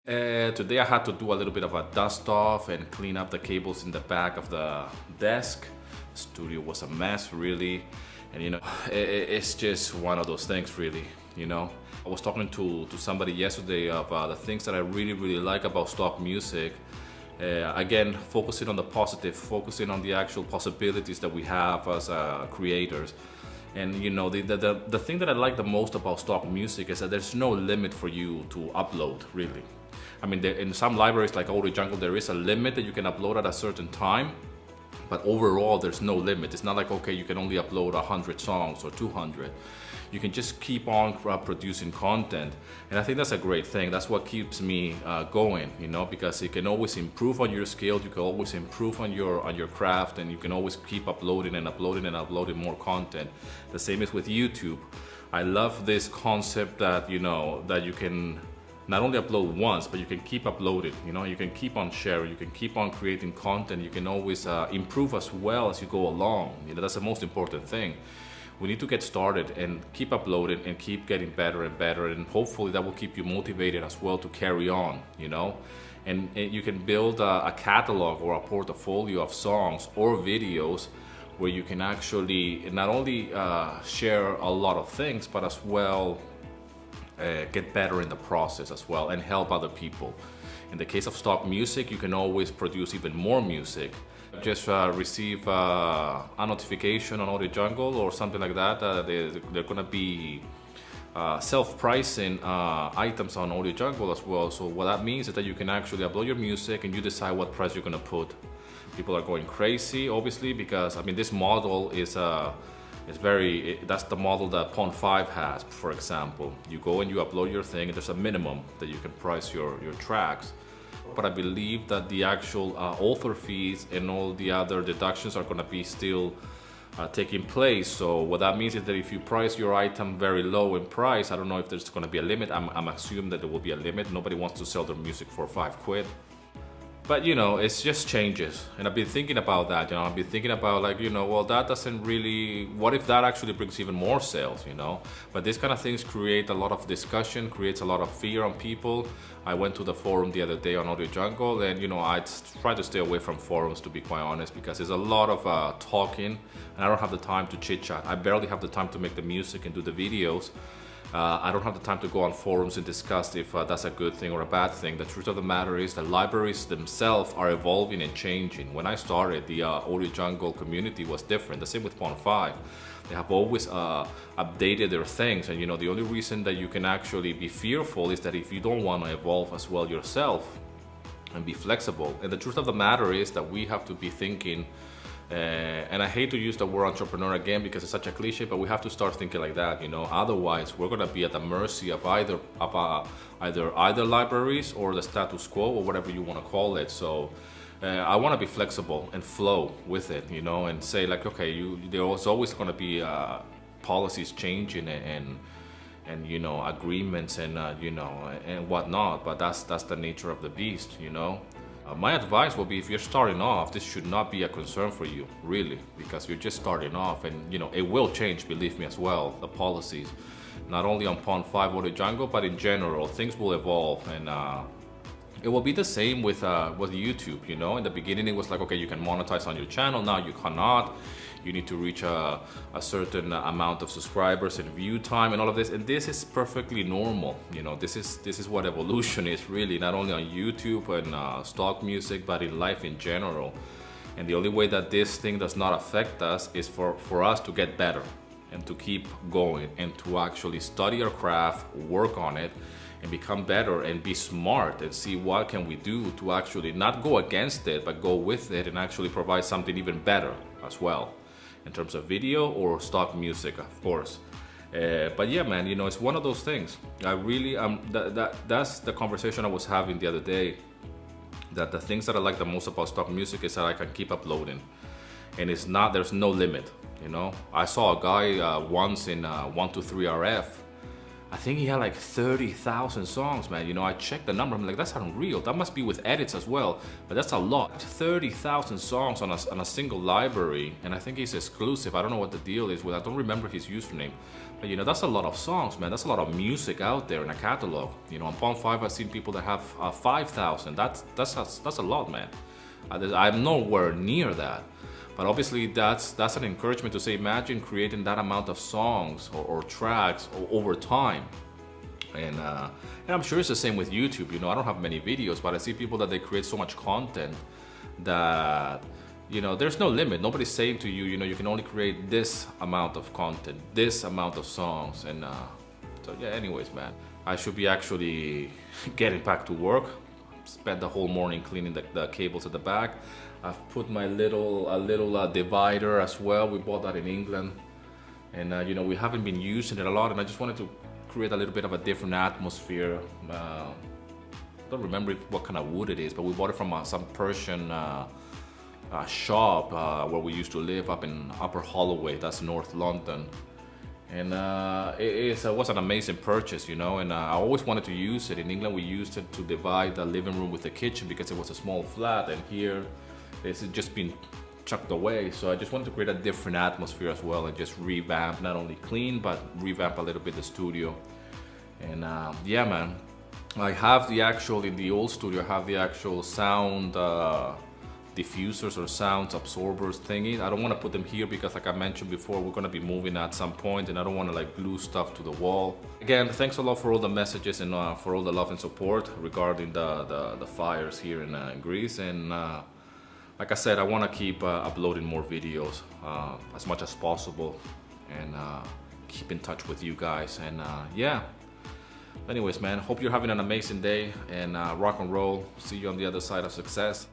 Today I had to do a little bit of a dust off and clean up the cables in the back of the desk. The studio was a mess, really. And it's just one of those things, really. I was talking to somebody yesterday of the things that I really like about stock music. Again, focusing on the positive, focusing on the actual possibilities that we have as creators. And the thing that I like the most about stock music is that there's no limit for you to upload, really. I mean, in some libraries like Audio Jungle, there is a limit that you can upload at a certain time, but overall, there's no limit. It's not like, okay, you can only upload 100 songs or 200. You can just keep on producing content. And I think that's a great thing. That's what keeps me going, because you can always improve on your skills, you can always improve on your craft, and you can always keep uploading and uploading and uploading more content. The same is with YouTube. I love this concept that, that you can not only upload once, but you can keep uploading. You can keep on sharing, you can keep on creating content, you can always improve as well as you go along. That's the most important thing. We need to get started and keep uploading and keep getting better and better, and hopefully that will keep you motivated as well to carry on, and you can build a catalog or a portfolio of songs or videos where you can actually not only share a lot of things, but as well get better in the process as well and help other people. In the case of stock music, you can always produce even more music. Just receive a notification on Audio Jungle or something like that. They're gonna be self-pricing items on Audio Jungle as well. So what that means is that you can actually upload your music and you decide what price you're gonna put. People are going crazy, obviously, because this model is that's the model that Pond5 has, for example. You go and you upload your thing, and there's a minimum that you can price your tracks. But I believe that the actual author fees and all the other deductions are gonna be still taking place. So what that means is that if you price your item very low in price, I don't know if there's gonna be a limit. I'm assuming that there will be a limit. Nobody wants to sell their music for £5. But it's just changes, and I've been thinking about that. I've been thinking about well, that doesn't really. What if that actually brings even more sales? But these kind of things create a lot of discussion, creates a lot of fear on people. I went to the forum the other day on Audio Jungle, and I try to stay away from forums, to be quite honest, because there's a lot of talking, and I don't have the time to chit chat. I barely have the time to make the music and do the videos. I don't have the time to go on forums and discuss if that's a good thing or a bad thing. The truth of the matter is that libraries themselves are evolving and changing. When I started, the Audio Jungle community was different. The same with Pond5. They have always updated their things, and the only reason that you can actually be fearful is that if you don't want to evolve as well yourself and be flexible. And the truth of the matter is that we have to be thinking, and I hate to use the word entrepreneur again because it's such a cliche, but we have to start thinking like that. Otherwise we're gonna be at the mercy of either libraries or the status quo or whatever you want to call it. So I want to be flexible and flow with it, and say like, okay, there's always going to be policies changing and agreements and and whatnot. But that's the nature of the beast, My advice will be, if you're starting off, this should not be a concern for you, really, because you're just starting off, and it will change, believe me, as well, the policies, not only on Pond5 or the Jungle, but in general, things will evolve, and it will be the same with YouTube. In the beginning it was like, okay, you can monetize on your channel. Now you cannot. You need to reach a certain amount of subscribers and view time and all of this, and this is perfectly normal. This is what evolution is, really, not only on YouTube and stock music, but in life in general. And the only way that this thing does not affect us is for us to get better and to keep going and to actually study our craft, work on it, and become better and be smart and see what can we do to actually not go against it, but go with it and actually provide something even better as well, in terms of video or stock music, of course. But yeah, man, it's one of those things. I really that's the conversation I was having the other day, that the things that I like the most about stock music is that I can keep uploading, and there's no limit. I saw a guy once in 123RF. I think he had like 30,000 songs, man. You know, I checked the number, I'm like, that's unreal. That must be with edits as well, but that's a lot. 30,000 songs on a single library, and I think he's exclusive. I don't know what the deal is with, I don't remember his username. But you know, that's a lot of songs, man. That's a lot of music out there in a catalog. You know, on Pond5, I've seen people that have 5,000. That's a lot, man. I'm nowhere near that. But obviously that's an encouragement to say, imagine creating that amount of songs or tracks over time. And I'm sure it's the same with YouTube. You know, I don't have many videos, but I see people that they create so much content that, you know, there's no limit. Nobody's saying to you, you know, you can only create this amount of content, this amount of songs. And so yeah, anyways, man, I should be actually getting back to work. Spent the whole morning cleaning the cables at the back. I've put my little divider as well. We bought that in England, and you know, we haven't been using it a lot, and I just wanted to create a little bit of a different atmosphere. I don't remember what kind of wood it is, but we bought it from some Persian shop where we used to live up in Upper Holloway, that's North London. And it was an amazing purchase, you know, and I always wanted to use it. In England, we used it to divide the living room with the kitchen because it was a small flat, and here it's just been chucked away. So I just wanted to create a different atmosphere as well, and just revamp, not only clean, but revamp a little bit the studio. And yeah, man, I have in the old studio, I have the actual sound diffusers or sound absorbers thingy. I don't want to put them here because, like I mentioned before, we're going to be moving at some point, and I don't want to like glue stuff to the wall. Again, thanks a lot for all the messages and for all the love and support regarding the fires here in Greece. And like I said, I want to keep uploading more videos as much as possible, and keep in touch with you guys. And yeah, anyways, man, hope you're having an amazing day, and rock and roll. See you on the other side of success.